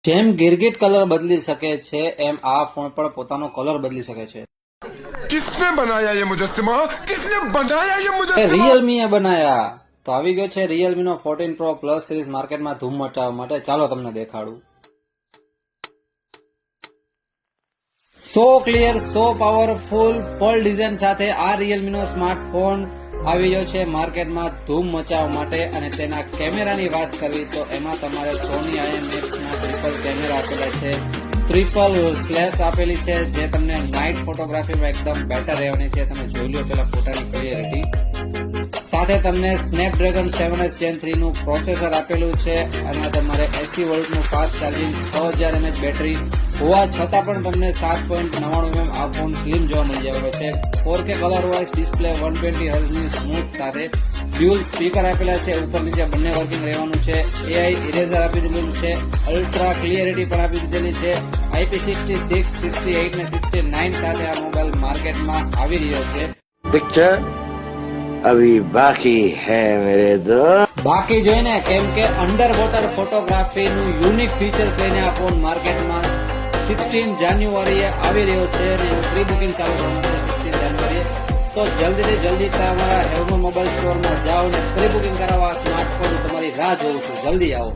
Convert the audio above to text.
જેમ ગિરગિટ કલર બદલી શકે છે એમ આ ફોન પણ પોતાનો કલર બદલી શકે છે। किसने बनाया ये मुजस्सिमा? किसने बनाया ये मुजस्सिमा? રિયલમી એ બનાયા। તો આવી ગયો છે રિયલમી નો 14 Pro પ્લસ સિરીઝ માર્કેટમાં ધૂમ મચાવવા માટે। ચાલો તમને દેખાડું। સો ક્લિયર, સો પાવરફુલ, ફોલ ડિઝાઇન સાથે આ રિયલમી નો સ્માર્ટફોન આવી ગયો છે માર્કેટમાં ધૂમ મચાવવા માટે। અને તેના કેમેરાની વાત કરવી તો એમાં તમારે સોની IMX ના ટ્રિપલ કેમેરા આપેલા છે, ટ્રિપલ ફ્લેશ આપેલી છે જે તમને નાઇટ ફોટોગ્રાફીમાં એકદમ બેટર રહેવાની છે। તમે જોઈ લો પેલા ફોટાની ક્લિયરિટી સાથે તમને સ્નેપડ્રેગન 7S Gen 3 નું પ્રોસેસર આપેલું છે અને તમારે 80 વોલ્ટનું ફાસ્ટ ચાર્જિંગ, 6000 mAh બેટરી હોવા છતાં પણ તમને 7.99 આ ફોન સ્લિમ જોવા મળી જવાનો છે। 4K colour wise display, 120 Hz ની સ્મૂથ સાથે ડ્યુઅલ સ્પીકર આપેલા છે, ઉપર નીચે બંને વર્કિંગ રહેવાનું છે। AI ઇરેઝર આપી દીધેલું છે, અલ્ટ્રા ક્લિયરિટી પણ આપી દીધેલી છે। IP66, 68 ને 69 સાથે આ મોબાઈલ માર્કેટમાં આવી રહ્યો છે। पिक्चर अभी बाकी है मेरे दोस्त। બાકી જોઈને કેમ કે અંડર વોટર ફોટોગ્રાફી નું યુનિક ફીચર લઈને આ ફોન માર્કેટમાં 16 જાન્યુઆરીએ આવી રહ્યો છે અને પ્રી બુકિંગ ચાલુ થવાનું છે 16 જાન્યુઆરીએ। તો જલ્દીથી જલ્દી તમારા હેવમોર મોબાઈલ સ્ટોરમાં જાઓ અને પ્રી બુકિંગ કરાવવા સ્માર્ટફોન તમારી રાહ જોઉં છું, જલ્દી આવો।